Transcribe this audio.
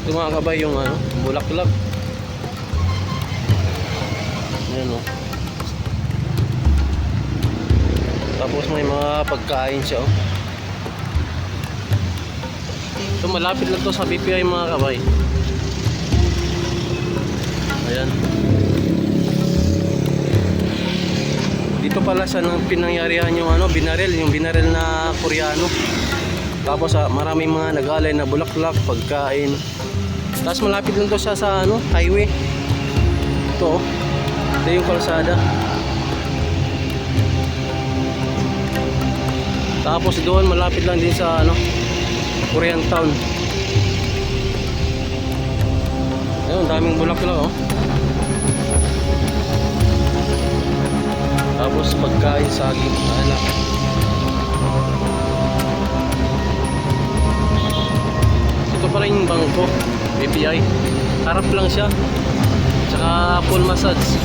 Ito mga kabay yung ano, bulaklak. Ayan o. Tapos may mga pagkain siya o. Ito malapit lang to sa BPI mga kabay. Ayan. Dito pala sa nang pinangyarihan yung ano, binaril na Koreano. Tapos maraming mga nag-alay na bulaklak, pagkain. Tapos malapit lang to siya sa ano, highway. Ito oh. Ito yung kalsada. Tapos doon malapit lang din sa ano, Korean Town. Ayun, daming bulaklak oh. Tapos pagkain, saging, alak. Ito pa rin yung bangko, BPI. Harap lang siya. Tsaka full massage.